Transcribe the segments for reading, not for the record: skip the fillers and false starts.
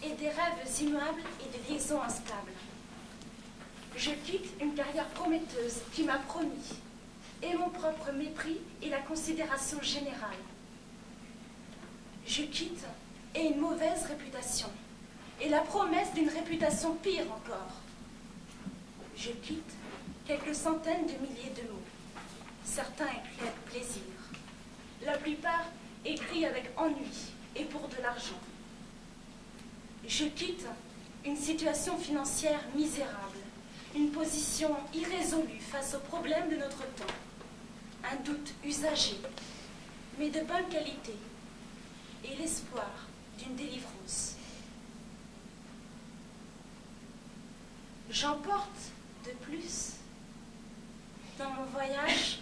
et des rêves immuables et des liaisons instables. Je quitte une carrière prometteuse qui m'a promis, et mon propre mépris et la considération générale. Je quitte et une mauvaise réputation, et la promesse d'une réputation pire encore. Je quitte quelques centaines de milliers de mots, certains écrits avec plaisir, la plupart écrits avec ennui et pour de l'argent. Je quitte une situation financière misérable, une position irrésolue face aux problèmes de notre temps, un doute usagé, mais de bonne qualité, et l'espoir d'une délivrance. J'emporte de plus dans mon voyage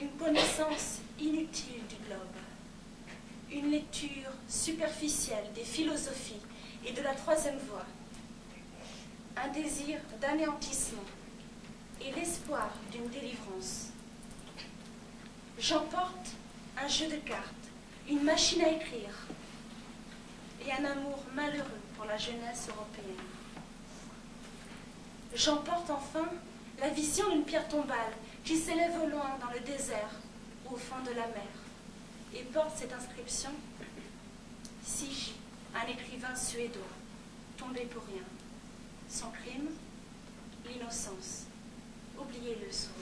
une connaissance inutile du globe, une lecture superficielle des philosophies et de la troisième voie, un désir d'anéantissement et l'espoir d'une délivrance. J'emporte un jeu de cartes, une machine à écrire et un amour malheureux pour la jeunesse européenne. J'emporte enfin la vision d'une pierre tombale qui s'élève au loin dans le désert ou au fond de la mer et porte cette inscription: Sigi, un écrivain suédois, tombé pour rien. Son crime, l'innocence. Oubliez-le souvent.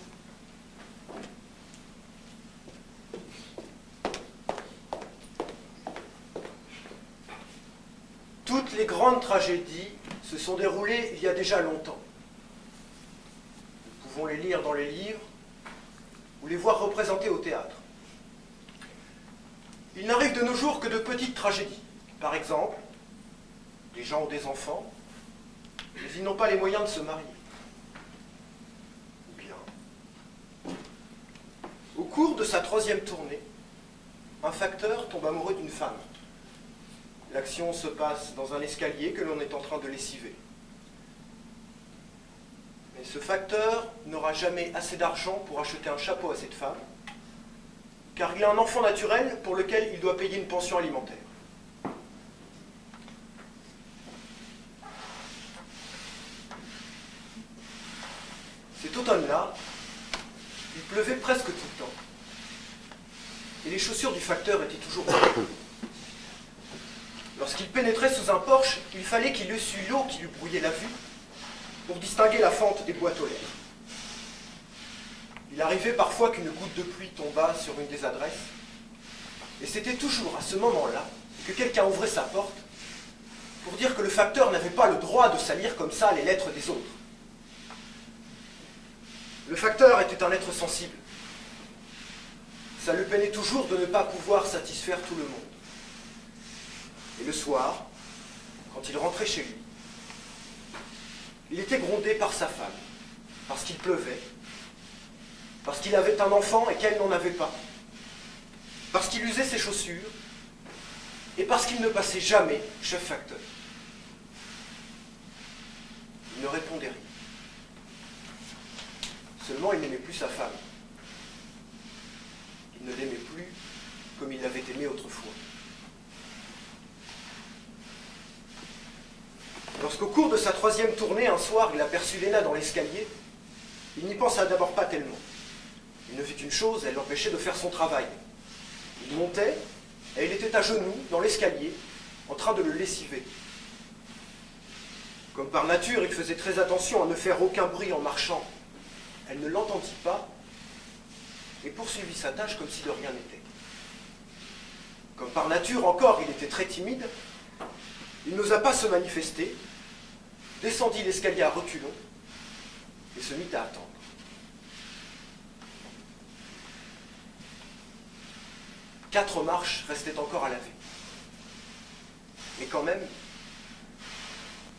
Toutes les grandes tragédies se sont déroulées il y a déjà longtemps. Nous pouvons les lire dans les livres ou les voir représentées au théâtre. Il n'arrive de nos jours que de petites tragédies. Par exemple, des gens ont des enfants, mais ils n'ont pas les moyens de se marier. Ou bien, au cours de sa 3e tournée, un facteur tombe amoureux d'une femme. L'action se passe dans un escalier que l'on est en train de lessiver. Mais ce facteur n'aura jamais assez d'argent pour acheter un chapeau à cette femme, car il a un enfant naturel pour lequel il doit payer une pension alimentaire. Cet automne-là, il pleuvait presque tout le temps, et les chaussures du facteur étaient toujours mouillées. Lorsqu'il pénétrait sous un porche, il fallait qu'il essuie l'eau qui lui brouillait la vue pour distinguer la fente des boîtes aux lettres. Il arrivait parfois qu'une goutte de pluie tombât sur une des adresses, et c'était toujours à ce moment-là que quelqu'un ouvrait sa porte pour dire que le facteur n'avait pas le droit de salir comme ça les lettres des autres. Le facteur était un être sensible. Ça lui peinait toujours de ne pas pouvoir satisfaire tout le monde. Et le soir, quand il rentrait chez lui, il était grondé par sa femme, parce qu'il pleuvait, parce qu'il avait un enfant et qu'elle n'en avait pas, parce qu'il usait ses chaussures, et parce qu'il ne passait jamais chef facteur. Il ne répondait rien. Seulement, il n'aimait plus sa femme. Il ne l'aimait plus comme il l'avait aimée autrefois. Lorsqu'au cours de sa 3e tournée, un soir, il aperçut Léna dans l'escalier, il n'y pensa d'abord pas tellement. Il ne fit qu'une chose, elle l'empêchait de faire son travail. Il montait, et il était à genoux, dans l'escalier, en train de le lessiver. Comme par nature, il faisait très attention à ne faire aucun bruit en marchant. Elle ne l'entendit pas, et poursuivit sa tâche comme si de rien n'était. Comme par nature encore, il était très timide, il n'osa pas se manifester, descendit l'escalier à reculons et se mit à attendre. Quatre marches restaient encore à laver. Mais quand même,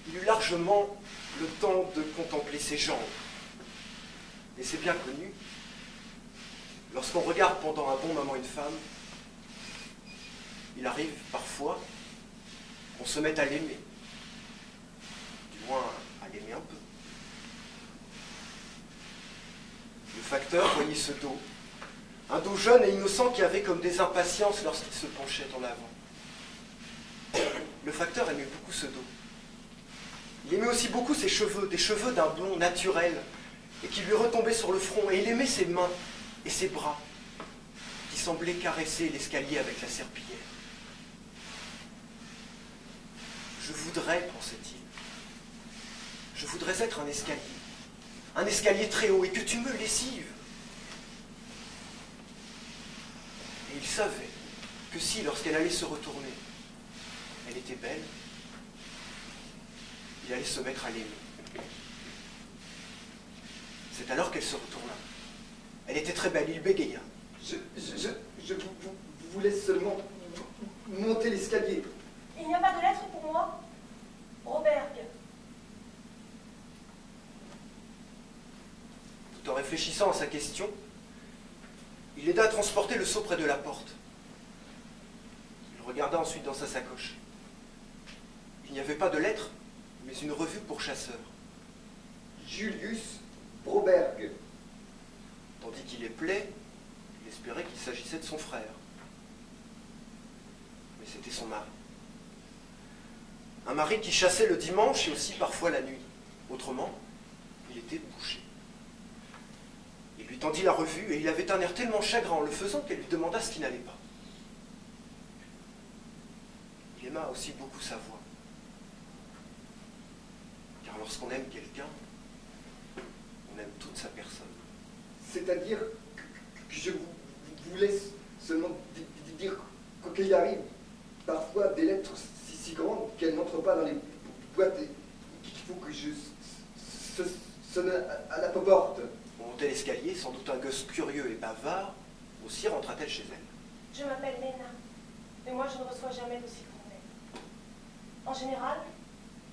il eut largement le temps de contempler ses jambes. Et c'est bien connu, lorsqu'on regarde pendant un bon moment une femme, il arrive parfois qu'on se mette à l'aimer, du moins à l'aimer un peu. Le facteur voyait ce dos, un dos jeune et innocent qui avait comme des impatiences lorsqu'il se penchait en avant. le facteur aimait beaucoup ce dos. Il aimait aussi beaucoup ses cheveux, des cheveux d'un blond naturel, et qui lui retombaient sur le front, et il aimait ses mains et ses bras, qui semblaient caresser l'escalier avec la serpillière. Je voudrais, pensait-il, je voudrais être un escalier très haut, et que tu me lessives. Et il savait que si, lorsqu'elle allait se retourner, elle était belle, il allait se mettre à l'aimer. C'est alors qu'elle se retourna. Elle était très belle, il bégaya. Je vous laisse seulement monter l'escalier. Il n'y a pas de lettre pour moi, Broberg. Tout en réfléchissant à sa question, il l'aida à transporter le seau près de la porte. Il regarda ensuite dans sa sacoche. Il n'y avait pas de lettre, mais une revue pour chasseurs. Julius Broberg. Tandis qu'il éplait, il espérait qu'il s'agissait de son frère. Mais c'était son mari. Un mari qui chassait le dimanche et aussi parfois la nuit. Autrement, il était bouché. Il lui tendit la revue et il avait un air tellement chagrin en le faisant qu'elle lui demanda ce qui n'allait pas. Il aima aussi beaucoup sa voix. Car lorsqu'on aime quelqu'un, on aime toute sa personne. C'est-à-dire que je vous laisse seulement dire qu'il arrive parfois des lettres si grandes qu'elles n'entrent pas dans les boîtes et qu'il faut que je sonne à la porte. On montait l'escalier, sans doute un gosse curieux et bavard, aussi rentra-t-elle chez elle. Je m'appelle Léna, mais moi je ne reçois jamais d'aussi grand mail. En général,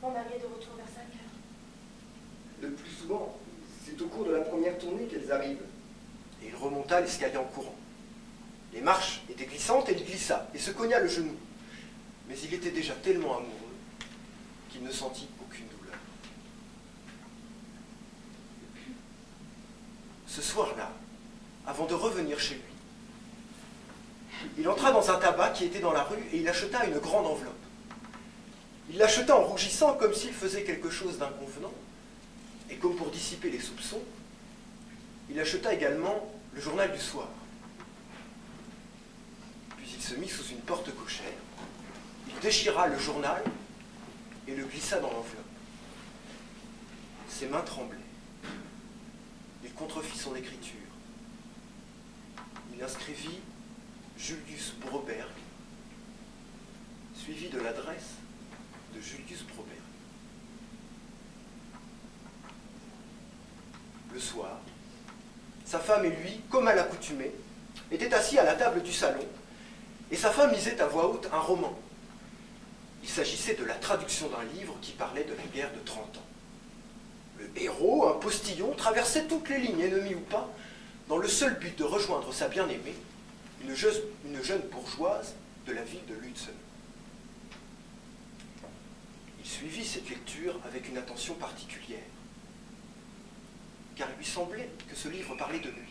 mon mari est de retour vers 5 heures. Le plus souvent, c'est au cours de la première tournée qu'elles arrivent. Et il remonta l'escalier en courant. Les marches étaient glissantes et il glissa et se cogna le genou. Mais il était déjà tellement amoureux qu'il ne sentit aucune douleur. Ce soir-là, avant de revenir chez lui, il entra dans un tabac qui était dans la rue et il acheta une grande enveloppe. Il l'acheta en rougissant comme s'il faisait quelque chose d'inconvenant. Et comme pour dissiper les soupçons, il acheta également le journal du soir. Puis il se mit sous une porte cochère, il déchira le journal et le glissa dans l'enveloppe. Ses mains tremblaient. Il contrefit son écriture. Il inscrivit Julius Broberg, suivi de l'adresse de Julius Broberg. Le soir, sa femme et lui, comme à l'accoutumée, étaient assis à la table du salon, et sa femme lisait à voix haute un roman. Il s'agissait de la traduction d'un livre qui parlait de la guerre de 30 ans. Le héros, un postillon, traversait toutes les lignes, ennemies ou pas, dans le seul but de rejoindre sa bien-aimée, une jeune bourgeoise de la ville de Lutzen. Il suivit cette lecture avec une attention particulière, car il lui semblait que ce livre parlait de lui.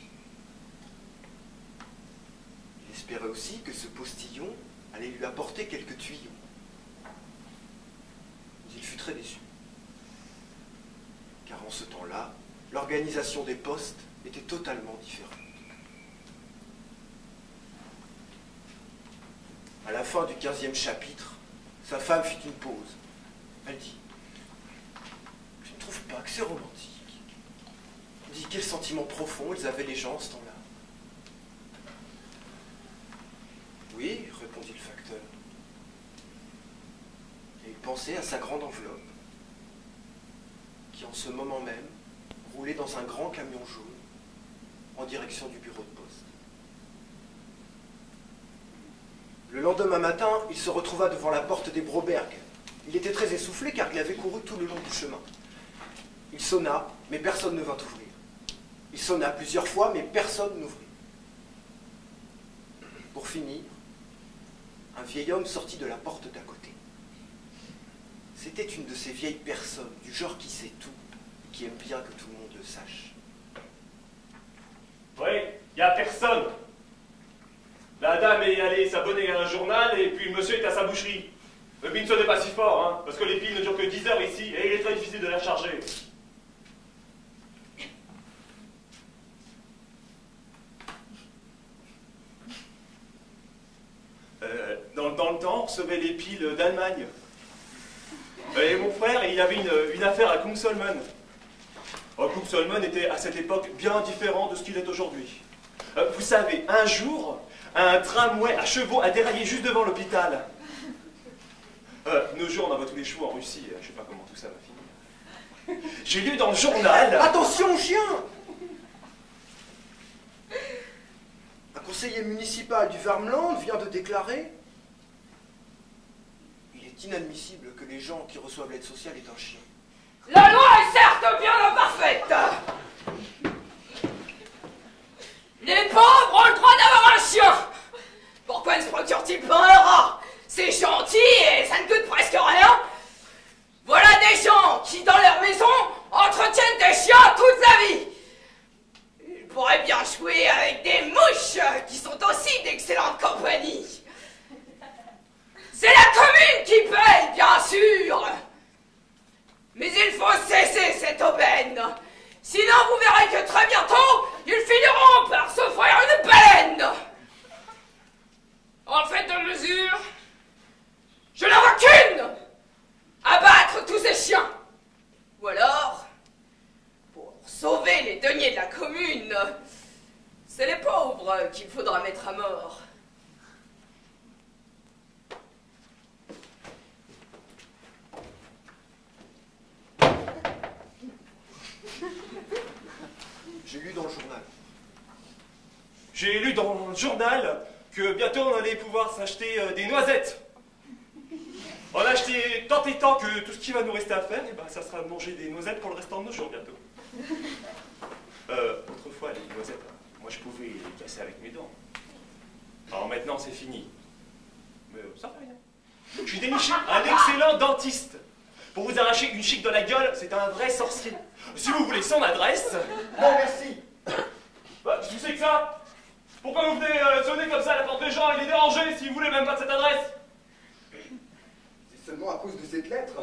Il espérait aussi que ce postillon allait lui apporter quelques tuyaux. Mais il fut très déçu, car en ce temps-là, l'organisation des postes était totalement différente. À la fin du 15e chapitre, sa femme fit une pause. Elle dit « Je ne trouve pas que c'est romantique. » Dis quel sentiment profond ils avaient les gens en ce temps-là. Oui, répondit le facteur. Et il pensait à sa grande enveloppe, qui en ce moment même roulait dans un grand camion jaune en direction du bureau de poste. Le lendemain matin, il se retrouva devant la porte des Broberg. Il était très essoufflé car il avait couru tout le long du chemin. Il sonna, mais personne ne vint ouvrir. Il sonna plusieurs fois, mais personne n'ouvrit. Pour finir, un vieil homme sortit de la porte d'à côté. C'était une de ces vieilles personnes, du genre qui sait tout, et qui aime bien que tout le monde le sache. Oui, il n'y a personne. La dame est allée s'abonner à un journal et puis le monsieur est à sa boucherie. Le pile ne sonnait pas si fort, hein, parce que les piles ne durent que 10 heures ici, et il est très difficile de les recharger. Dans le temps, on recevait les piles d'Allemagne. Et mon frère, il avait une affaire à Kungsolmen. Kungsolmen était à cette époque bien différent de ce qu'il est aujourd'hui. Vous savez, un jour, un tramway à chevaux a déraillé juste devant l'hôpital. Nos jours, on en voit tous les chevaux en Russie. Je sais pas comment tout ça va finir. J'ai lu dans le journal... Attention, chien! Un conseiller municipal du Värmland vient de déclarer: il est inadmissible que les gens qui reçoivent l'aide sociale aient un chien. La loi est certes bien imparfaite. Les pauvres ont le droit d'avoir un chien. Pourquoi ne se procure-t-il pas un rat? C'est gentil et ça ne coûte presque rien. Voilà des gens qui, dans leur maison, entretiennent des chiens toute la vie. Ils pourraient bien jouer avec des mouches qui sont aussi d'excellente compagnie. C'est la commune qui paye, bien sûr. Mais il faut cesser cette aubaine. Sinon, vous verrez que très bientôt, ils finiront par s'offrir une baleine. En fait de mesure, je n'en vois qu'une. Abattre tous ces chiens. Ou alors, pour sauver les deniers de la commune, c'est les pauvres qu'il faudra mettre à mort. J'ai lu dans le journal. J'ai lu dans le journal que bientôt on allait pouvoir s'acheter des noisettes. On a acheté tant et tant que tout ce qui va nous rester à faire, et ben, ça sera de manger des noisettes pour le restant de nos jours bientôt. Autrefois, les noisettes, moi je pouvais les casser avec mes dents. Alors maintenant c'est fini. Mais ça fait rien. Je suis déniché un excellent dentiste. Pour vous arracher une chic de la gueule, c'est un vrai sorcier. Si vous voulez son adresse... Non, merci. Bah, qu'est-ce que c'est que ça? Pourquoi vous venez sonner comme ça à la porte des gens et les déranger si vous voulez même pas de cette adresse? C'est seulement à cause de cette lettre.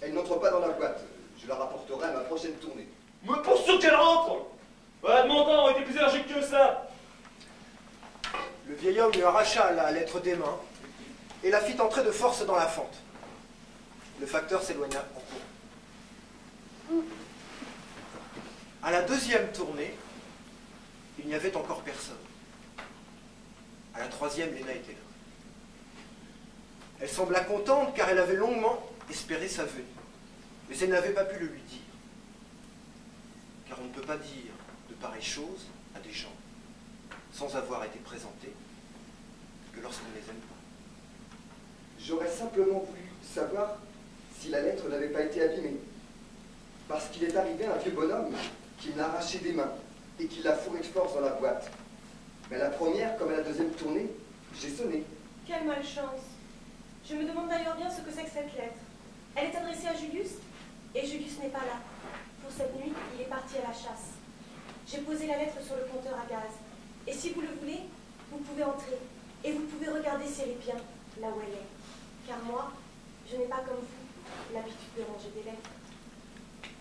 Elle n'entre pas dans la boîte. Je la rapporterai à ma prochaine tournée. Mais pour sûr qu'elle rentre! Bah, de mon temps, on était plus énergique que ça. Le vieil homme lui arracha la lettre des mains et la fit entrer de force dans la fente. Le facteur s'éloigna en courant. À la deuxième tournée, il n'y avait encore personne. À la troisième, Léna était là. Elle sembla contente car elle avait longuement espéré sa venue. Mais elle n'avait pas pu le lui dire. Car on ne peut pas dire de pareilles choses à des gens sans avoir été présentés que lorsqu'on ne les aime pas. J'aurais simplement voulu savoir si la lettre n'avait pas été abîmée. Parce qu'il est arrivé un vieux bonhomme qui me l'a arraché des mains et qui l'a fourré de force dans la boîte. Mais à la première, comme à la deuxième tournée, j'ai sonné. Quelle malchance. Je me demande d'ailleurs bien ce que c'est que cette lettre. Elle est adressée à Julius, et Julius n'est pas là. Pour cette nuit, il est parti à la chasse. J'ai posé la lettre sur le compteur à gaz. Et si vous le voulez, vous pouvez entrer. Et vous pouvez regarder si elle est bien, là où elle est. Car moi, je n'ai pas comme vous l'habitude de ranger des lettres.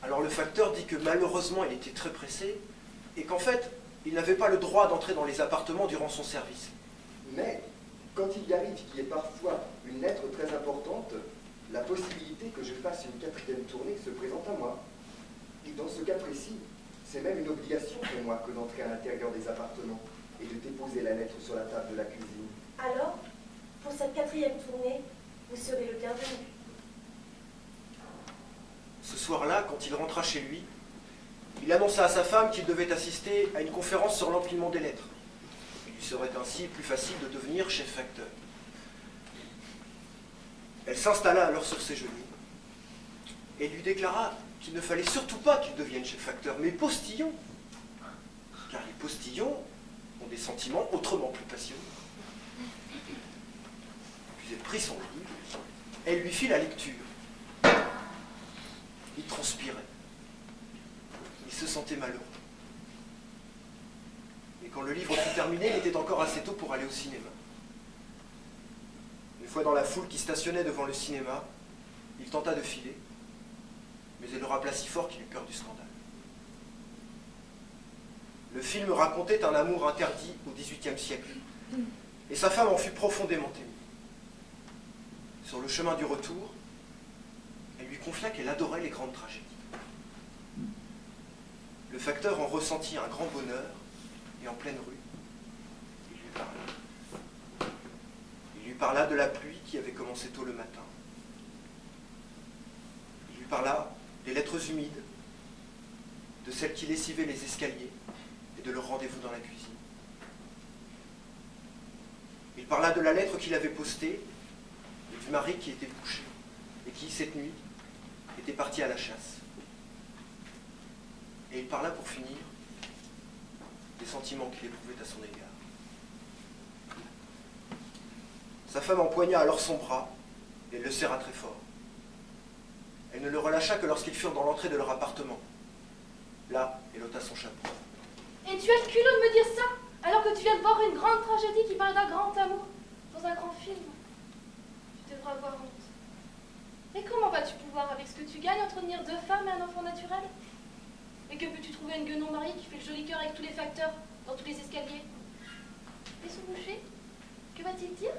Alors le facteur dit que malheureusement il était très pressé et qu'en fait il n'avait pas le droit d'entrer dans les appartements durant son service. Mais quand il y arrive qu'il y ait parfois une lettre très importante, la possibilité que je fasse une quatrième tournée se présente à moi. Et dans ce cas précis, c'est même une obligation pour moi que d'entrer à l'intérieur des appartements et de déposer la lettre sur la table de la cuisine. Alors, pour cette quatrième tournée, vous serez le bienvenu. Ce soir-là, quand il rentra chez lui, il annonça à sa femme qu'il devait assister à une conférence sur l'empilement des lettres. Il lui serait ainsi plus facile de devenir chef facteur. Elle s'installa alors sur ses genoux et lui déclara qu'il ne fallait surtout pas qu'il devienne chef facteur, mais postillon. Car les postillons ont des sentiments autrement plus passionnés. Puis elle prit son livre, elle lui fit la lecture. Il transpirait. Il se sentait malheureux. Et quand le livre fut terminé, il était encore assez tôt pour aller au cinéma. Le Une fois dans la foule qui stationnait devant le cinéma, il tenta de filer, mais elle le rappela si fort qu'il eut peur du scandale. Le film racontait un amour interdit au XVIIIe siècle, et sa femme en fut profondément émue. Sur le chemin du retour, elle lui confia qu'elle adorait les grandes tragédies. Le facteur en ressentit un grand bonheur, et en pleine rue, il lui parla. Il lui parla de la pluie qui avait commencé tôt le matin. Il lui parla des lettres humides, de celles qui lessivaient les escaliers et de leur rendez-vous dans la cuisine. Il parla de la lettre qu'il avait postée et du mari qui était couché et qui, cette nuit, était parti à la chasse. Et il parla pour finir des sentiments qu'il éprouvait à son égard. Sa femme empoigna alors son bras et elle le serra très fort. Elle ne le relâcha que lorsqu'ils furent dans l'entrée de leur appartement. Là, elle ôta son chapeau. Et tu as le culot de me dire ça, alors que tu viens de voir une grande tragédie qui parle d'un grand amour dans un grand film. Tu devras avoir honte. Et comment vas-tu pouvoir, avec ce que tu gagnes, entretenir 2 femmes et un enfant naturel? Et que peux-tu trouver une guenon mariée qui fait le joli cœur avec tous les facteurs, dans tous les escaliers? Et son boucher, que va-t-il dire?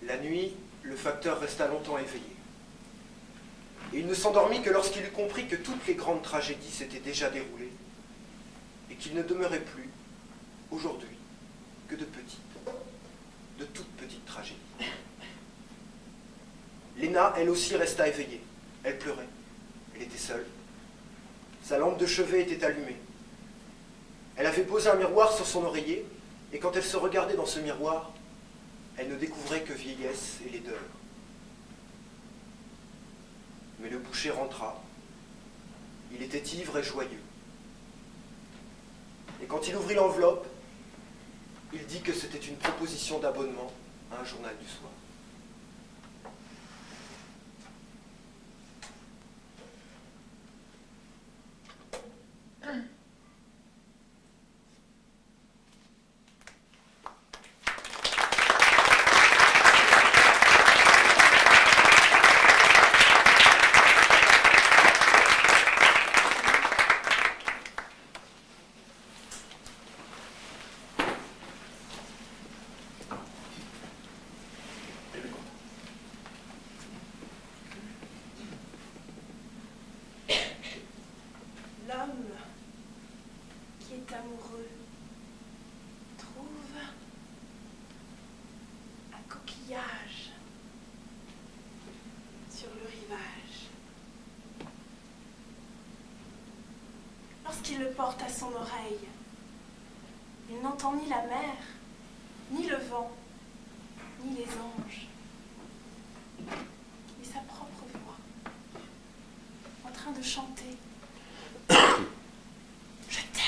La nuit, le facteur resta longtemps éveillé. Et il ne s'endormit que lorsqu'il eut compris que toutes les grandes tragédies s'étaient déjà déroulées et qu'il ne demeurait plus, aujourd'hui, que de toutes petites tragédies. Léna, elle aussi, resta éveillée. Elle pleurait. Elle était seule. Sa lampe de chevet était allumée. Elle avait posé un miroir sur son oreiller, et quand elle se regardait dans ce miroir, elle ne découvrait que vieillesse et laideur. Mais le boucher rentra. Il était ivre et joyeux. Et quand il ouvrit l'enveloppe, il dit que c'était une proposition d'abonnement à un journal du soir. Lorsqu'il le porte à son oreille, il n'entend ni la mer, ni le vent, ni les anges, mais sa propre voix, en train de chanter. Je t'aime.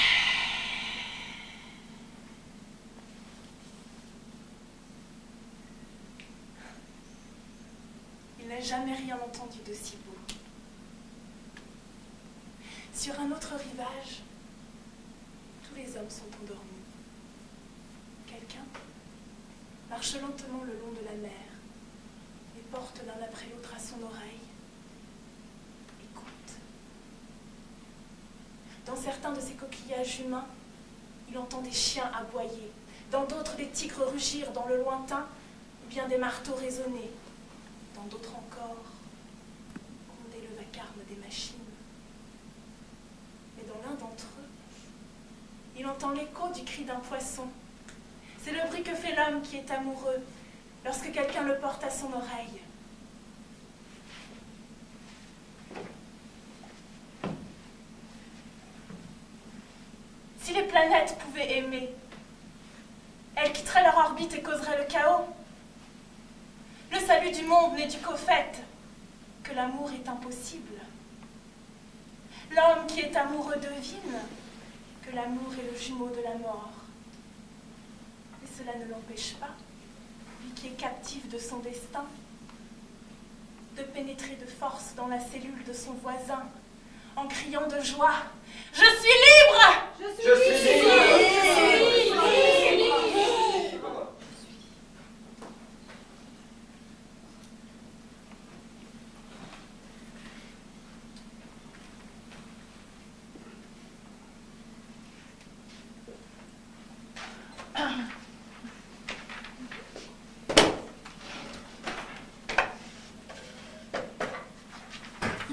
Il n'a jamais rien entendu de si beau. Sur un autre rivage, tous les hommes sont endormis. Quelqu'un marche lentement le long de la mer et porte l'un après l'autre à son oreille. Écoute. Dans certains de ces coquillages humains, il entend des chiens aboyer, dans d'autres des tigres rugir dans le lointain, ou bien des marteaux résonner, dans d'autres encore, gronder le vacarme des machines. Mais dans l'un d'entre eux, il entend l'écho du cri d'un poisson. C'est le bruit que fait l'homme qui est amoureux lorsque quelqu'un le porte à son oreille. Si les planètes pouvaient aimer, elles quitteraient leur orbite et causeraient le chaos. Le salut du monde n'est dû qu'au fait que l'amour est impossible. L'homme qui est amoureux devine que l'amour est le jumeau de la mort. Mais cela ne l'empêche pas, lui qui est captif de son destin, de pénétrer de force dans la cellule de son voisin, en criant de joie. Je suis libre! Je suis libre!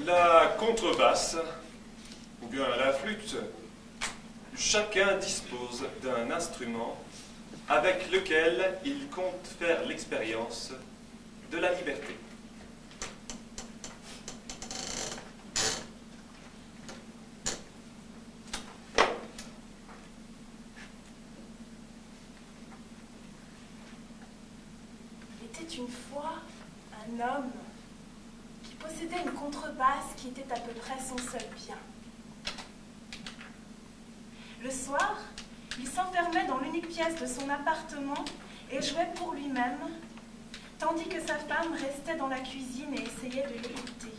La contrebasse, ou bien la flûte, chacun dispose d'un instrument avec lequel il compte faire l'expérience de la liberté. Il était une fois un homme qui possédait une contrebasse qui était à peu près son seul bien. Le soir, il s'enfermait dans l'unique pièce de son appartement et jouait pour lui-même, tandis que sa femme restait dans la cuisine et essayait de l'écouter.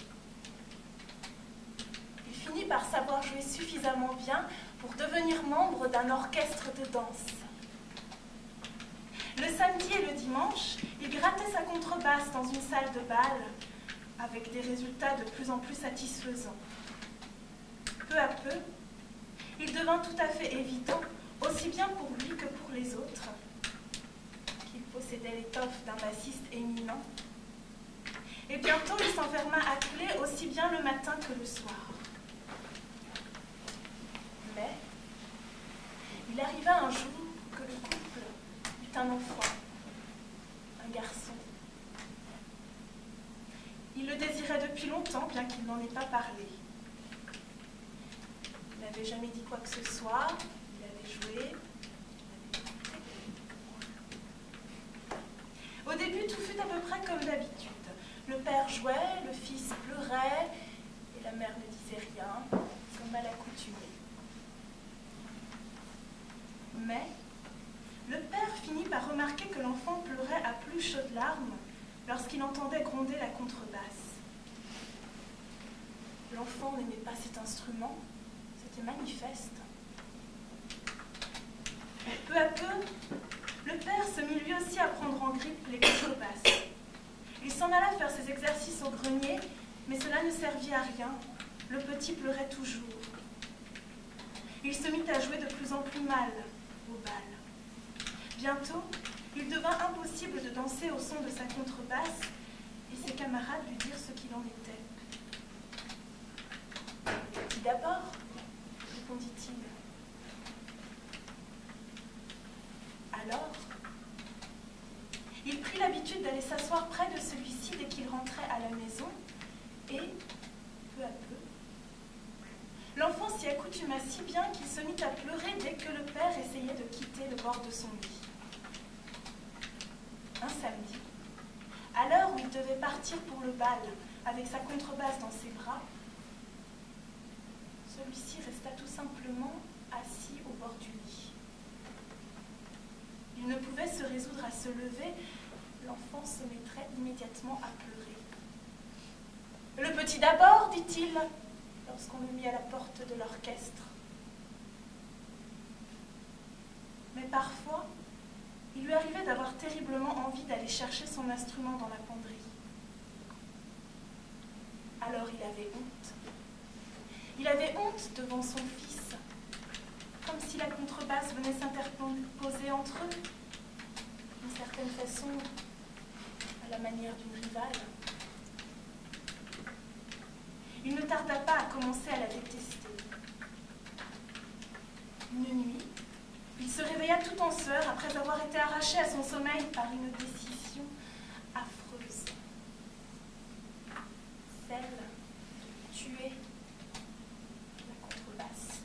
Il finit par savoir jouer suffisamment bien pour devenir membre d'un orchestre de danse. Le samedi et le dimanche, il grattait sa contrebasse dans une salle de bal, avec des résultats de plus en plus satisfaisants. Peu à peu, il devint tout à fait évident, aussi bien pour lui que pour les autres, qu'il possédait l'étoffe d'un bassiste éminent. Et bientôt, il s'enferma à clé aussi bien le matin que le soir. Mais il arriva un jour que le couple eut un enfant, un garçon. Il le désirait depuis longtemps, bien qu'il n'en ait pas parlé. Il n'avait jamais dit quoi que ce soit, il avait joué, Au début, tout fut à peu près comme d'habitude. Le père jouait, le fils pleurait, et la mère ne disait rien, comme à l'accoutumée. Mais le père finit par remarquer que l'enfant pleurait à plus chaudes larmes lorsqu'il entendait gronder la contrebasse. L'enfant n'aimait pas cet instrument, c'était manifeste. Peu à peu, le père se mit lui aussi à prendre en grippe les contrebasses. Il s'en alla faire ses exercices au grenier, mais cela ne servit à rien. Le petit pleurait toujours. Il se mit à jouer de plus en plus mal au bal. Bientôt, il devint impossible de danser au son de sa contrebasse, et ses camarades lui dirent ce qu'il en était. « Qui d'abord ?» répondit-il. Alors, il prit l'habitude d'aller s'asseoir près de celui-ci dès qu'il rentrait à la maison, et, peu à peu, l'enfant s'y accoutuma si bien qu'il se mit à pleurer dès que le père essayait de quitter le bord de son lit. Un samedi, à l'heure où il devait partir pour le bal avec sa contrebasse dans ses bras, celui-ci resta tout simplement assis au bord du lit. Il ne pouvait se résoudre à se lever, l'enfant se mettrait immédiatement à pleurer. « Le petit d'abord, dit-il, lorsqu'on le mit à la porte de l'orchestre. » Mais parfois, il lui arrivait d'avoir terriblement envie d'aller chercher son instrument dans la penderie. Alors il avait honte. Il avait honte devant son fils, comme si la contrebasse venait s'interposer entre eux, d'une certaine façon, à la manière d'une rivale. Il ne tarda pas à commencer à la détester. Une nuit, il se réveilla tout en sueur après avoir été arraché à son sommeil par une décision affreuse. Celle de tuer la contrebasse.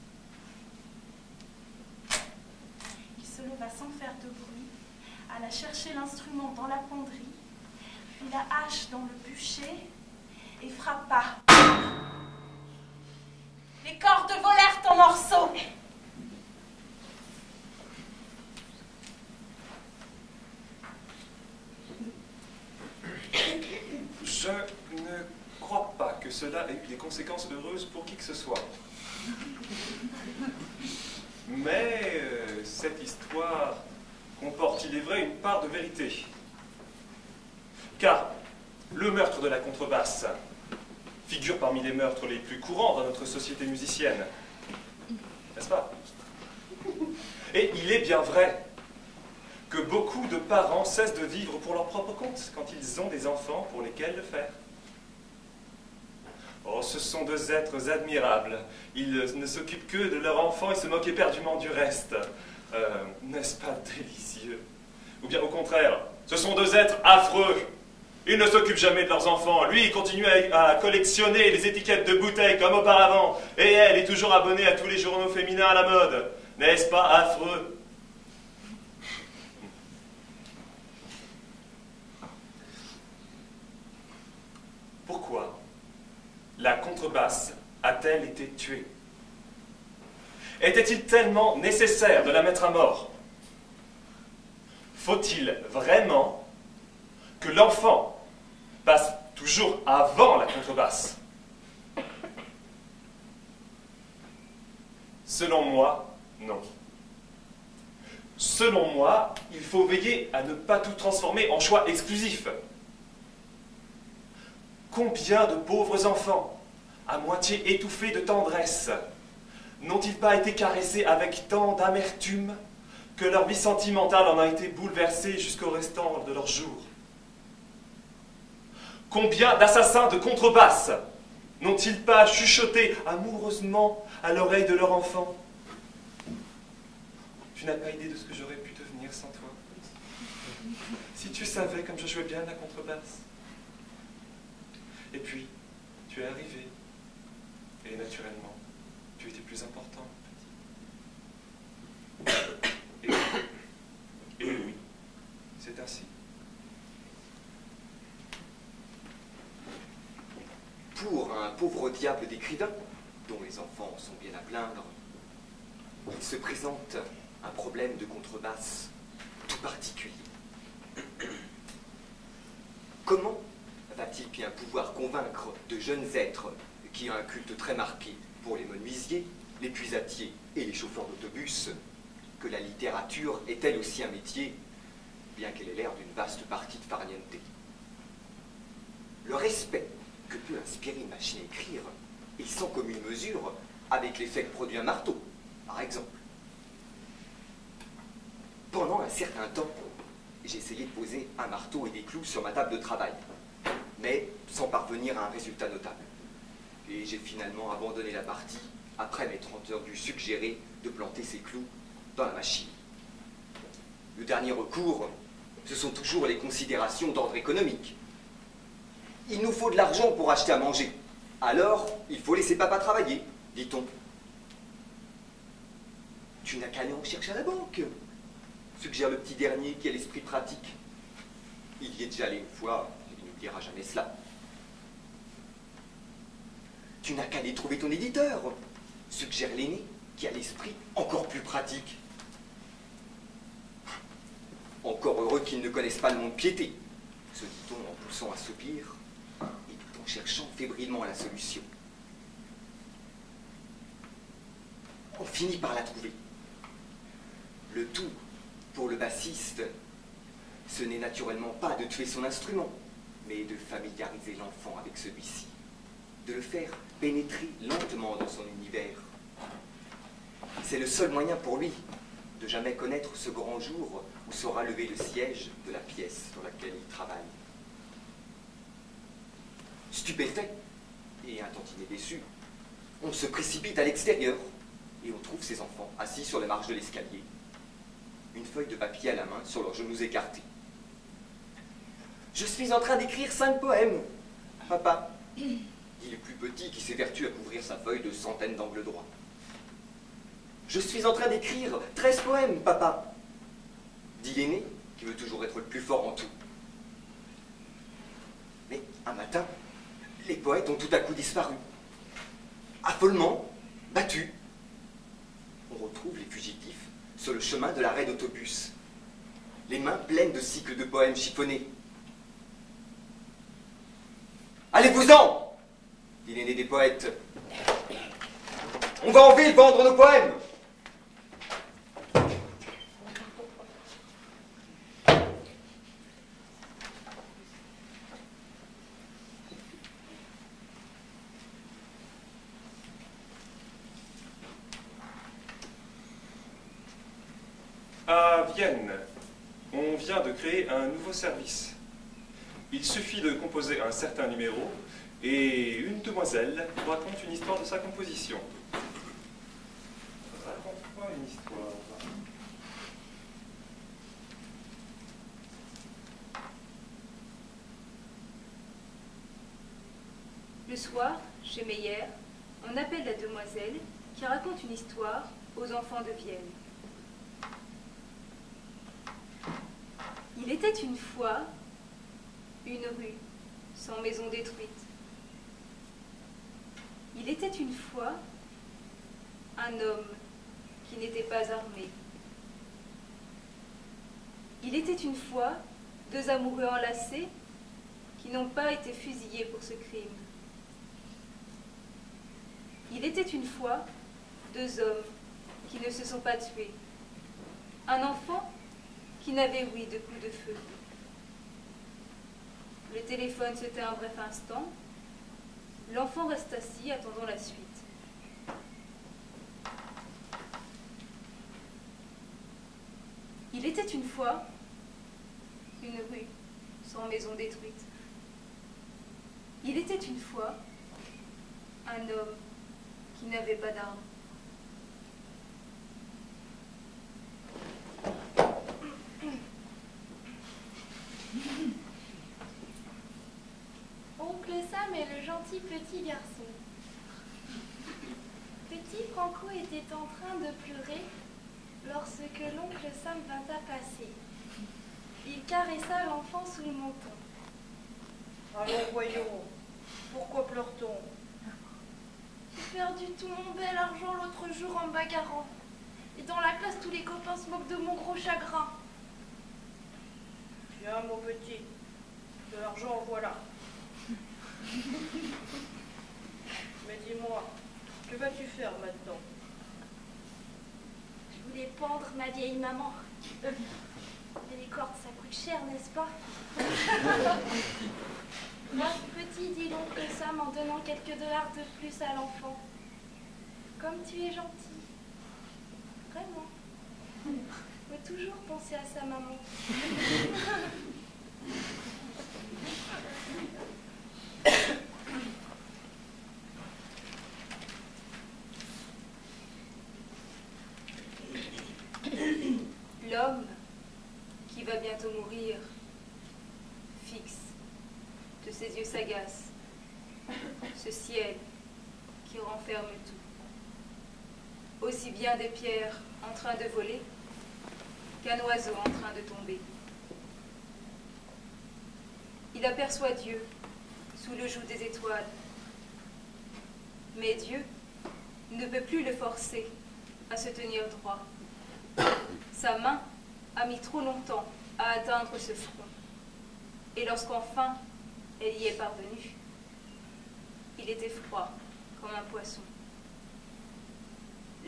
Il se leva sans faire de bruit, alla chercher l'instrument dans la penderie, puis la hache dans le bûcher et frappa. Les cordes volèrent en morceaux. Je ne crois pas que cela ait eu des conséquences heureuses pour qui que ce soit. Mais cette histoire comporte, il est vrai, une part de vérité. Car le meurtre de la contrebasse figure parmi les meurtres les plus courants dans notre société musicienne. N'est-ce pas? Et il est bien vrai que beaucoup de parents cessent de vivre pour leur propre compte quand ils ont des enfants pour lesquels le faire. Oh, ce sont deux êtres admirables. Ils ne s'occupent que de leur enfant et se moquent éperdument du reste. N'est-ce pas délicieux? Ou bien au contraire, ce sont deux êtres affreux. Ils ne s'occupent jamais de leurs enfants. Lui, il continue à collectionner les étiquettes de bouteilles comme auparavant. Et elle est toujours abonnée à tous les journaux féminins à la mode. N'est-ce pas affreux? Pourquoi la contrebasse a-t-elle été tuée? Était-il tellement nécessaire de la mettre à mort? Faut-il vraiment que l'enfant passe toujours avant la contrebasse? Selon moi, non. Selon moi, il faut veiller à ne pas tout transformer en choix exclusif. Combien de pauvres enfants, à moitié étouffés de tendresse, n'ont-ils pas été caressés avec tant d'amertume que leur vie sentimentale en a été bouleversée jusqu'au restant de leurs jours? Combien d'assassins de contrebasse n'ont-ils pas chuchoté amoureusement à l'oreille de leur enfant? Tu n'as pas idée de ce que j'aurais pu devenir sans toi. Si tu savais comme je jouais bien la contrebasse. Et puis, tu es arrivé. Et naturellement, tu étais plus important, petit. Et oui, c'est ainsi. Pour un pauvre diable d'écrivain, dont les enfants sont bien à plaindre, il se présente un problème de contrebasse tout particulier. Comment va-t-il bien pouvoir convaincre de jeunes êtres qui ont un culte très marqué pour les menuisiers, les puisatiers et les chauffeurs d'autobus que la littérature est elle aussi un métier, bien qu'elle ait l'air d'une vaste partie de farniente? Le respect que peut inspirer une machine à écrire est sans commune mesure avec l'effet que produit un marteau, par exemple. Pendant un certain temps, j'ai essayé de poser un marteau et des clous sur ma table de travail, mais sans parvenir à un résultat notable. Et j'ai finalement abandonné la partie après m'être entendu suggérer de planter ces clous dans la machine. Le dernier recours, ce sont toujours les considérations d'ordre économique. Il nous faut de l'argent pour acheter à manger. Alors, il faut laisser papa travailler, dit-on. Tu n'as qu'à aller en chercher à la banque, suggère le petit dernier qui a l'esprit pratique. Il y est déjà allé une fois, il n'oubliera jamais cela. Tu n'as qu'à aller trouver ton éditeur, suggère l'aîné qui a l'esprit encore plus pratique. Encore heureux qu'ils ne connaissent pas le mot de piété, se dit-on en poussant un soupir et tout en cherchant fébrilement la solution. On finit par la trouver. Le tout, pour le bassiste, ce n'est naturellement pas de tuer son instrument, mais de familiariser l'enfant avec celui-ci, de le faire pénétrer lentement dans son univers. C'est le seul moyen pour lui de jamais connaître ce grand jour où sera levé le siège de la pièce dans laquelle il travaille. Stupéfait et un tantinet déçu, on se précipite à l'extérieur et on trouve ses enfants assis sur les marches de l'escalier, une feuille de papier à la main sur leurs genoux écartés. « Je suis en train d'écrire 5 poèmes, papa », dit le plus petit qui s'évertue à couvrir sa feuille de centaines d'angles droits. « Je suis en train d'écrire 13 poèmes, papa », dit l'aîné qui veut toujours être le plus fort en tout. Mais un matin, les poètes ont tout à coup disparu. Affolement, battus. On retrouve les fugitifs sur le chemin de l'arrêt d'autobus, les mains pleines de cycles de poèmes chiffonnés. « Allez-vous-en » dit des poètes. On va en ville vendre nos poèmes. À Vienne, on vient de créer un nouveau service. Il suffit de composer un certain numéro et une demoiselle vous raconte une histoire de sa composition. Raconte-moi une histoire. Le soir, chez Meyer, on appelle la demoiselle qui raconte une histoire aux enfants de Vienne. Il était une fois une rue sans maison détruite. Il était une fois un homme qui n'était pas armé. Il était une fois deux amoureux enlacés qui n'ont pas été fusillés pour ce crime. Il était une fois deux hommes qui ne se sont pas tués. Un enfant qui n'avait ouï de coups de feu. Le téléphone se tait un bref instant. L'enfant reste assis, attendant la suite. Il était une fois une rue sans maison détruite. Il était une fois un homme qui n'avait pas d'armes. Oncle Sam est le gentil petit garçon. Petit Franco était en train de pleurer lorsque l'oncle Sam vint à passer. Il caressa l'enfant sous le menton. Allons, voyons, pourquoi pleure-t-on? J'ai perdu tout mon bel argent l'autre jour en bagarrant. Et dans la classe, tous les copains se moquent de mon gros chagrin. Tiens, mon petit, de l'argent, voilà. Mais dis-moi, que vas-tu faire maintenant? Je voulais pendre ma vieille maman. Mais les cordes, ça coûte cher, n'est-ce pas? Moi, petit, dit l'oncle Sam en donnant quelques dollars de plus à l'enfant. Comme tu es gentil. Vraiment. Faut toujours penser à sa maman. L'homme qui va bientôt mourir fixe de ses yeux sagaces ce ciel qui renferme tout, aussi bien des pierres en train de voler qu'un oiseau en train de tomber. Il aperçoit Dieu sous le joug des étoiles, mais Dieu ne peut plus le forcer à se tenir droit. Sa main a mis trop longtemps à atteindre ce front, et lorsqu'enfin elle y est parvenue, il était froid comme un poisson.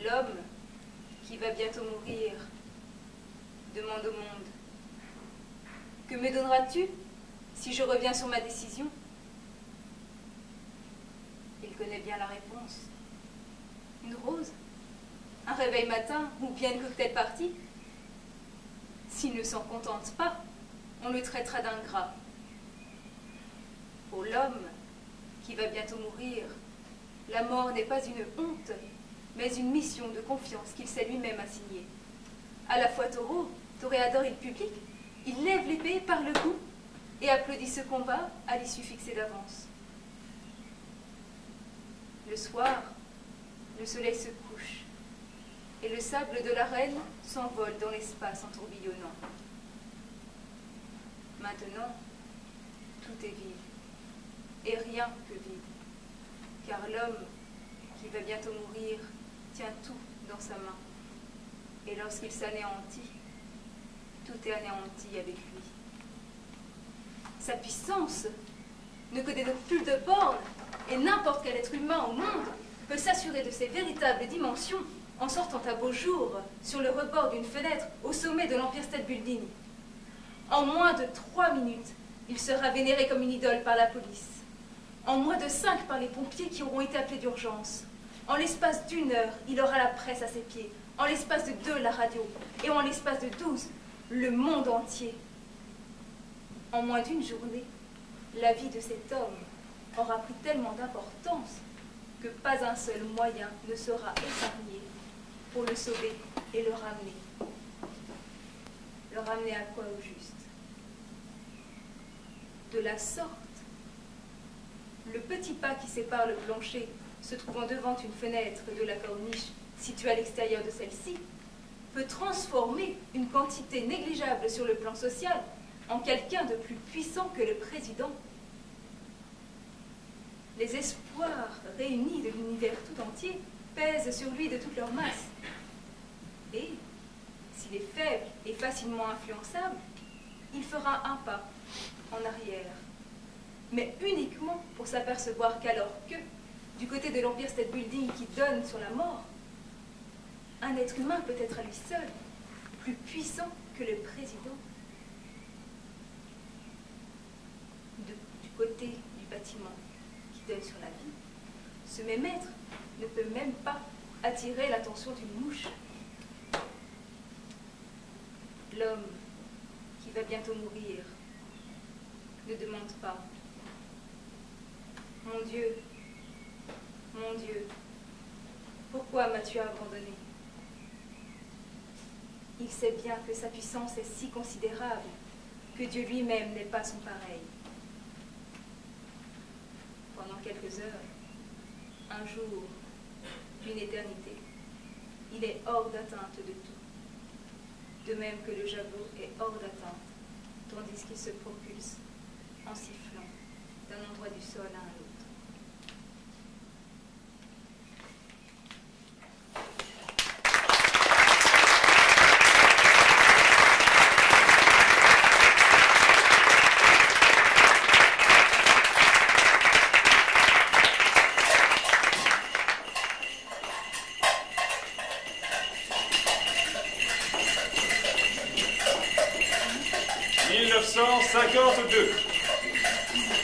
L'homme qui va bientôt mourir demande au monde: que me donneras-tu si je reviens sur ma décision? Il connaît bien la réponse. Une rose, un réveil matin ou bien une cocktail party. S'il ne s'en contente pas, on le traitera d'ingrat. Pour l'homme qui va bientôt mourir, la mort n'est pas une honte, mais une mission de confiance qu'il s'est lui-même assignée. À la fois taureau, toréador et le public, il lève l'épée par le cou et applaudit ce combat à l'issue fixée d'avance. Le soir, le soleil se couche et le sable de l'arène s'envole dans l'espace en tourbillonnant. Maintenant, tout est vide, et rien que vide, car l'homme qui va bientôt mourir tient tout dans sa main, et lorsqu'il s'anéantit, tout est anéanti avec lui. Sa puissance ne connaît donc plus de bornes, et n'importe quel être humain au monde peut s'assurer de ses véritables dimensions en sortant à beau jour sur le rebord d'une fenêtre au sommet de l'Empire State Building. En moins de 3 minutes, il sera vénéré comme une idole par la police. En moins de 5 par les pompiers qui auront été appelés d'urgence. En l'espace d'1 heure, il aura la presse à ses pieds. En l'espace de 2, la radio. Et en l'espace de 12, le monde entier. En moins d'une journée, la vie de cet homme aura pris tellement d'importance que pas un seul moyen ne sera épargné pour le sauver et le ramener. Le ramener à quoi au juste? De la sorte, le petit pas qui sépare le plancher, se trouvant devant une fenêtre de la corniche située à l'extérieur de celle-ci, peut transformer une quantité négligeable sur le plan social en quelqu'un de plus puissant que le président. Les espoirs réunis de l'univers tout entier pèsent sur lui de toute leur masse. Et, s'il est faible et facilement influençable, il fera un pas en arrière, mais uniquement pour s'apercevoir qu'alors que, du côté de l'Empire State Building qui donne sur la mort, un être humain peut être à lui seul plus puissant que le président. Du côté du bâtiment qui donne sur la vie, ce même être ne peut même pas attirer l'attention d'une mouche. L'homme qui va bientôt mourir ne demande pas « Mon Dieu, pourquoi m'as-tu abandonné ?» Il sait bien que sa puissance est si considérable que Dieu lui-même n'est pas son pareil. Pendant quelques heures, un jour, une éternité, il est hors d'atteinte de tout. De même que le javelot est hors d'atteinte, tandis qu'il se propulse en sifflant d'un endroit du sol à un autre.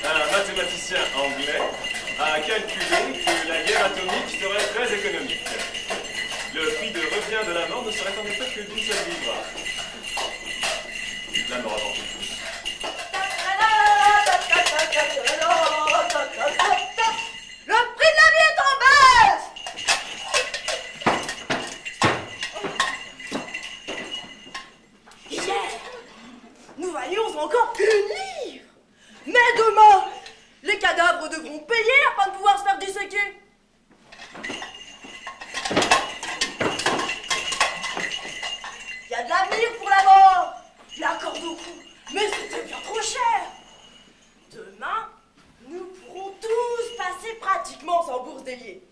Un mathématicien anglais a calculé que la guerre atomique serait très économique. Le prix de revient de la mort ne serait en effet que d'une seule livre. La mort avant tout. Le prix de la vie est en baisse! Hier, nous valions encore une livre. Mais demain, les cadavres devront payer afin de pouvoir se faire disséquer. Il y a de l'avenir pour la mort. La corde au cou, mais c'était bien trop cher. Demain, nous pourrons tous passer pratiquement sans bourse déliée.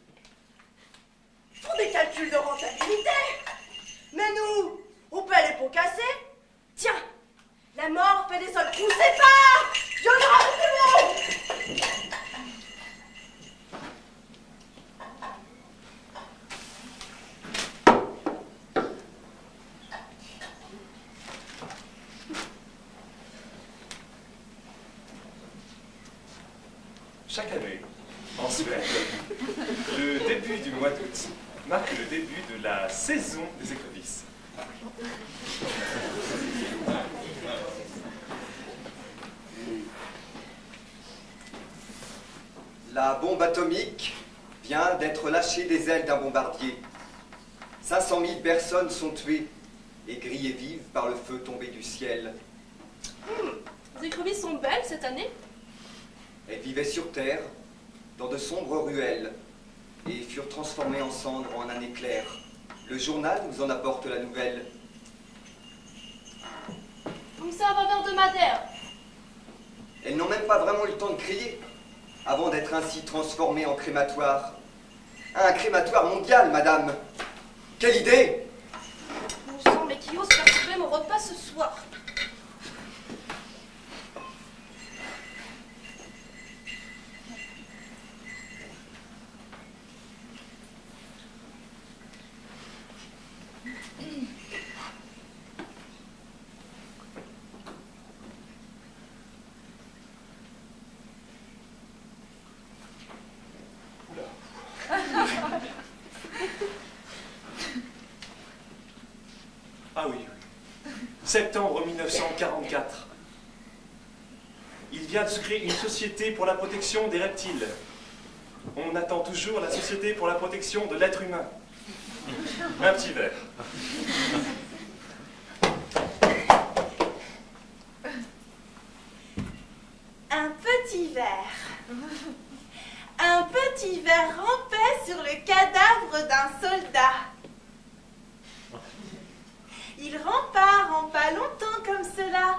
Pour des calculs de rentabilité. Mais nous, on paie les pots cassés. Tiens, la mort fait des sols qui nous séparent. Je me rappelle tout le monde. Chaque année, en Suède, le début du mois d'août marque le début de la saison des écrevisses. La bombe atomique vient d'être lâchée des ailes d'un bombardier. 500 000 personnes sont tuées et grillées vives par le feu tombé du ciel. Les écrevisses sont belles cette année. Elles vivaient sur Terre, dans de sombres ruelles, et furent transformées en cendres en un éclair. Le journal nous en apporte la nouvelle. Commissaire Bavard de Madère. Elles n'ont même pas vraiment eu le temps de crier, avant d'être ainsi transformées en crématoire. Un crématoire mondial, madame. Quelle idée! Bon sang, mais qui ose perturber mon repas ce soir? Ah oui, oui. Septembre 1944. Il vient de se créer une société pour la protection des reptiles. On attend toujours la société pour la protection de l'être humain. Un petit verre. Un petit verre. Un petit verre rampait sur le cadavre d'un soldat. Il rampa longtemps comme cela.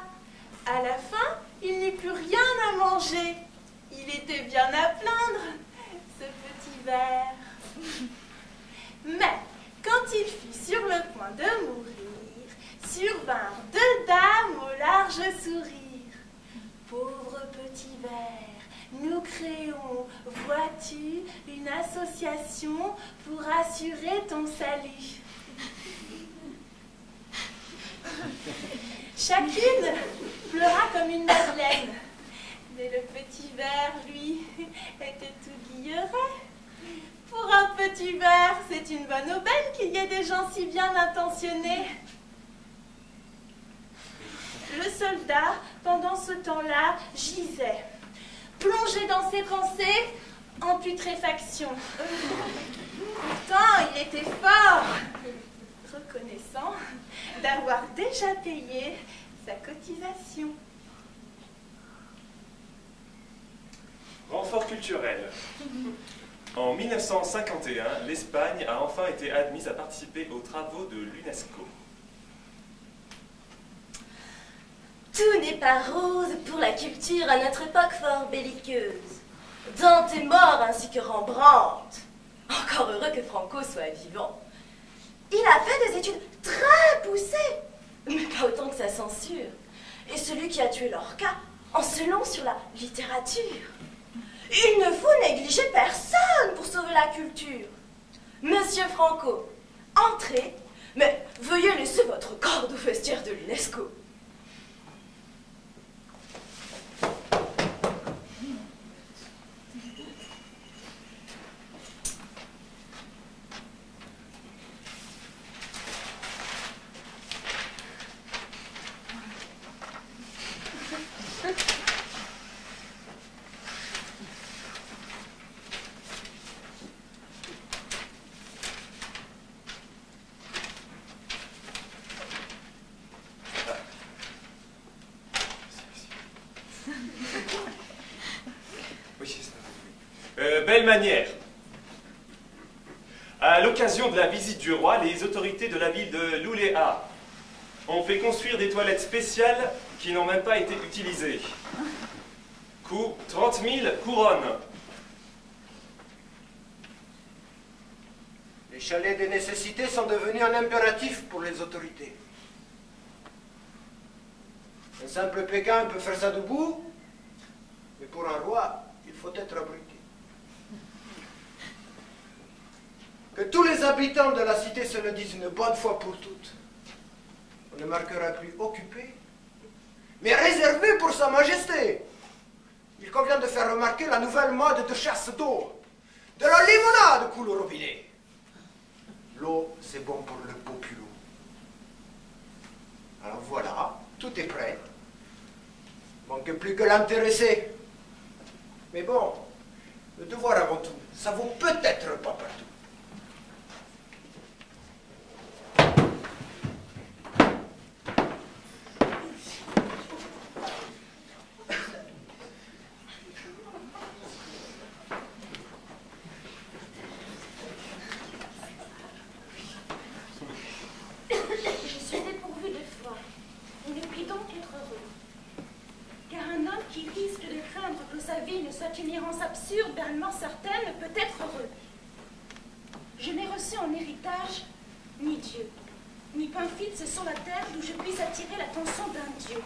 À la fin, il n'eut plus rien à manger. Il était bien à plaindre, ce petit verre. Mais, quand il fut sur le point de mourir, survinrent deux dames au large sourire. Pauvre petit verre, nous créons, vois-tu, une association pour assurer ton salut. Chacune pleura comme une madeleine, mais le petit verre, lui, était tout guilleret. Pour un petit verre, c'est une bonne aubaine qu'il y ait des gens si bien intentionnés. Le soldat, pendant ce temps-là, gisait, plongé dans ses pensées, en putréfaction. Pourtant, il était fort, reconnaissant d'avoir déjà payé sa cotisation. Renfort culturel. En 1951, l'Espagne a enfin été admise à participer aux travaux de l'UNESCO. Tout n'est pas rose pour la culture à notre époque fort belliqueuse. Dante est mort ainsi que Rembrandt. Encore heureux que Franco soit vivant. Il a fait des études très poussées, mais pas autant que sa censure. Et celui qui a tué Lorca en se long sur la littérature. Il ne faut négliger personne pour sauver la culture. Monsieur Franco, entrez, mais veuillez laisser votre corde au vestiaire de l'UNESCO. Belle manière. À l'occasion de la visite du roi, les autorités de la ville de Luleå ont fait construire des toilettes spéciales qui n'ont même pas été utilisées. Coût 30 000 couronnes. Les chalets des nécessités sont devenus un impératif pour les autorités. Un simple Pékin peut faire ça debout, mais pour un roi, il faut être abrité. Que tous les habitants de la cité se le disent une bonne fois pour toutes. On ne marquera plus occupé, mais réservé pour Sa Majesté. Il convient de faire remarquer la nouvelle mode de chasse d'eau. De la limonade coule au robinet. L'eau, c'est bon pour le populo. Alors voilà, tout est prêt. Manque plus que l'intéressé. Mais bon, le devoir avant tout, ça vaut peut-être pas partout. Certainement certaine, peut-être heureux. Je n'ai reçu en héritage ni Dieu, ni pain fixe sur la terre d'où je puisse attirer l'attention d'un Dieu.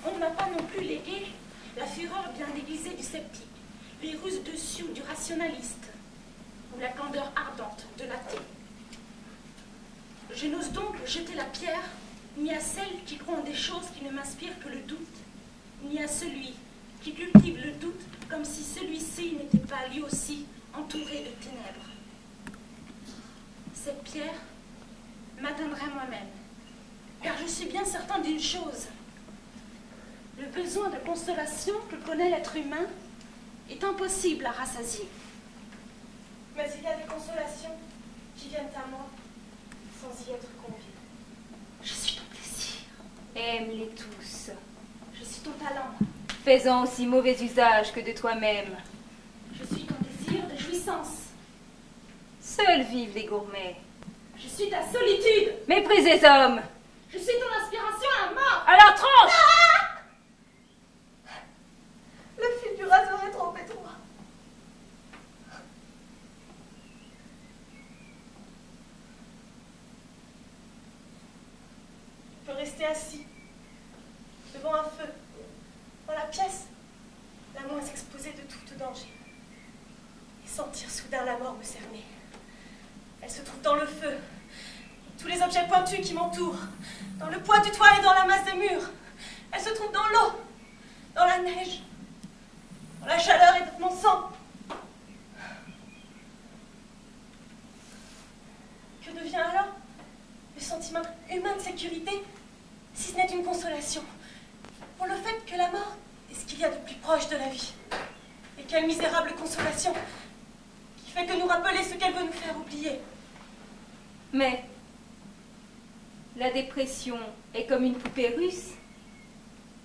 On ne m'a pas non plus légué la fureur bien aiguisée du sceptique, les ruses dessus du rationaliste, ou la candeur ardente de l'athée. Je n'ose donc jeter la pierre ni à celles qui croient en des choses qui ne m'inspirent que le doute, ni à celui qui cultive le doute comme si celui-ci n'était pas lui aussi entouré de ténèbres. Cette pierre m'atteindrait moi-même, car je suis bien certain d'une chose. Le besoin de consolation que connaît l'être humain est impossible à rassasier. Mais il y a des consolations qui viennent à moi sans y être conviées. Je suis ton plaisir. Aime-les tous. Je suis ton talent. Fais-en aussi mauvais usage que de toi-même. Je suis ton désir de jouissance. Seuls vivent les gourmets. Je suis ta solitude. Méprise des hommes. Je suis ton inspiration à mort. À leur tranche. Le fil du rasoir est trop étroit. Je peux rester assis, devant un feu, dans la pièce, la moins exposée de tout danger, et sentir soudain la mort me cerner. Elle se trouve dans le feu, tous les objets pointus qui m'entourent, dans le poids du toit et dans la masse des murs. Elle se trouve dans l'eau, dans la neige, dans la chaleur et de mon sang. Que devient alors le sentiment humain de sécurité, si ce n'est une consolation, pour le fait que la mort est ce qu'il y a de plus proche de la vie? Et quelle misérable consolation qui fait que nous rappeler ce qu'elle veut nous faire oublier. Mais la dépression est comme une poupée russe,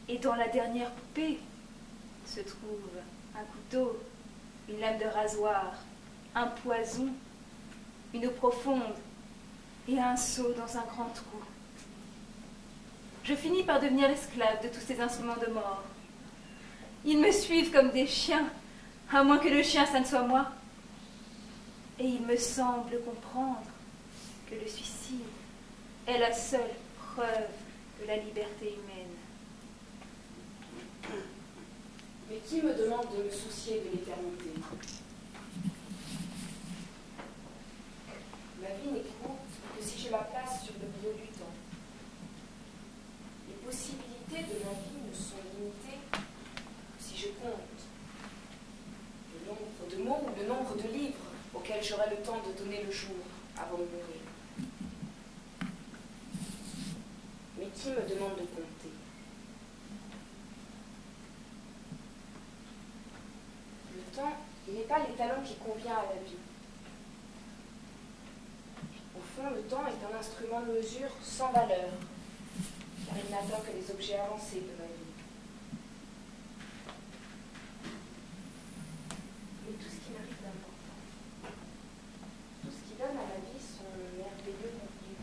et dans la dernière poupée se trouve un couteau, une lame de rasoir, un poison, une eau profonde et un seau dans un grand trou. Je finis par devenir l'esclave de tous ces instruments de mort. Ils me suivent comme des chiens, à moins que le chien, ça ne soit moi. Et il me semble comprendre que le suicide est la seule preuve de la liberté humaine. Mais qui me demande de me soucier de l'éternité? Ma vie n'est courte que si je la place sur le bureau du temps. Les possibilités de ma vie ne sont limitées que si je compte le nombre de mots ou le nombre de livres auxquels j'aurai le temps de donner le jour avant de mourir. Mais qui me demande de compter? Le temps n'est pas l'étalon qui convient à la vie. Au fond, le temps est un instrument de mesure sans valeur, car il n'atteint que les objets avancés de ma vie. Mais tout ce qui m'arrive d'important, tout ce qui donne à ma vie son merveilleux contenu,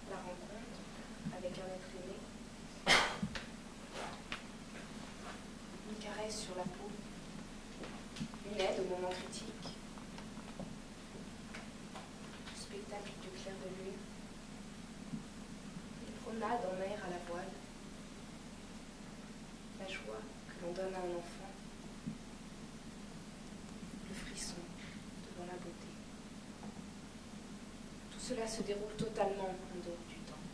la rencontre avec un être aimé, une caresse sur la peau, une aide au moment critique, le spectacle du clair de lune, les promenades en mer à la voile, la joie que l'on donne à un enfant, le frisson devant la beauté. Tout cela se déroule totalement en dehors du temps.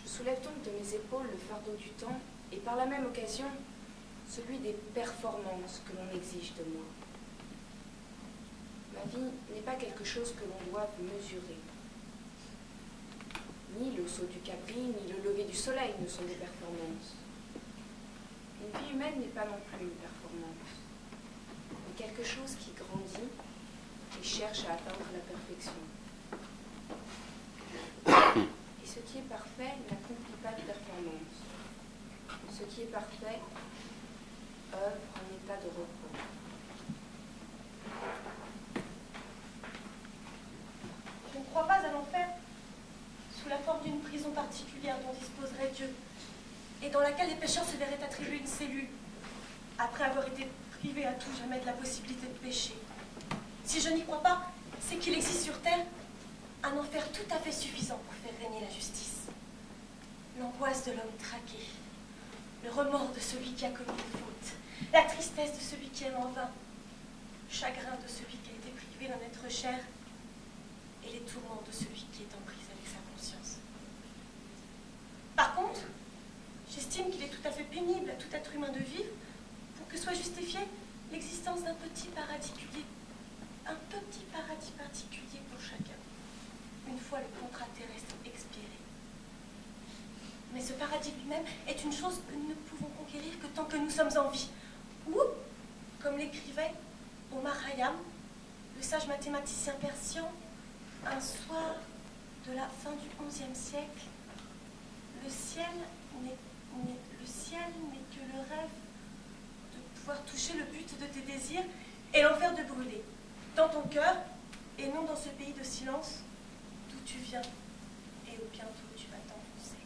Je soulève donc de mes épaules le fardeau du temps et par la même occasion celui des performances que l'on exige de moi. Ma vie n'est pas quelque chose que l'on doit mesurer. Ni le saut du Cabri, ni le lever du soleil ne sont des performances. Une vie humaine n'est pas non plus une performance, mais quelque chose qui grandit et cherche à atteindre la perfection. Et ce qui est parfait n'accomplit pas de performance. Ce qui est parfait œuvre en état de repos. Je ne crois pas à l'enfer sous la forme d'une prison particulière dont disposerait Dieu et dans laquelle les pécheurs se verraient attribuer une cellule après avoir été privés à tout jamais de la possibilité de pécher. Si je n'y crois pas, c'est qu'il existe sur terre un enfer tout à fait suffisant pour faire régner la justice. L'angoisse de l'homme traqué, le remords de celui qui a commis une faute, la tristesse de celui qui aime en vain, le chagrin de celui qui a été privé d'un être cher et les tourments de celui qui est en prise avec sa conscience. Par contre, j'estime qu'il est tout à fait pénible à tout être humain de vivre pour que soit justifiée l'existence d'un petit paradis particulier paradis lui-même est une chose que nous ne pouvons conquérir que tant que nous sommes en vie. Ou, comme l'écrivait Omar Khayyam, le sage mathématicien persan, un soir de la fin du XIe siècle, le ciel n'est que le rêve de pouvoir toucher le but de tes désirs et l'enfer de brûler dans ton cœur et non dans ce pays de silence d'où tu viens et où bientôt tu vas t'enfoncer.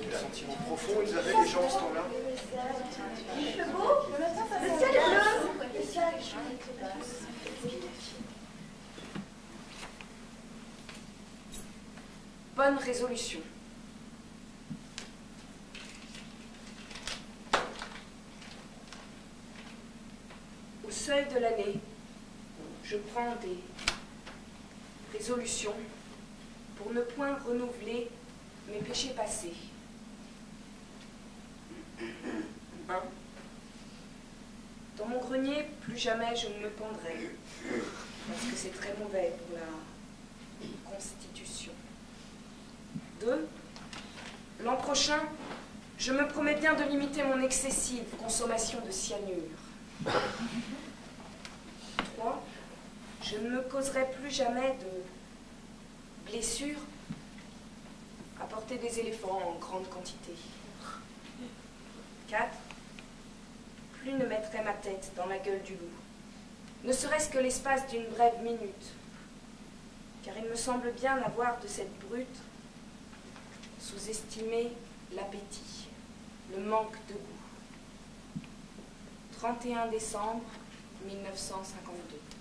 Quel sentiment profond ils avaient les gens en ce temps-là. Il fait beau, le matin ça Le sent ciel est bien. bleu. Le ciel est chaud. Bonne résolution. Au seuil de l'année, je prends des résolutions pour ne point renouveler mes péchés passés. 1. Dans mon grenier, plus jamais je ne me pendrai, parce que c'est très mauvais pour la constitution. 2. L'an prochain, je me promets bien de limiter mon excessive consommation de cyanure. 3. Je ne me causerai plus jamais de blessures à porter des éléphants en grande quantité. 4. Plus ne mettrai ma tête dans la gueule du loup, ne serait-ce que l'espace d'une brève minute, car il me semble bien avoir de cette brute sous-estimé l'appétit, le manque de goût. 31 décembre 1952.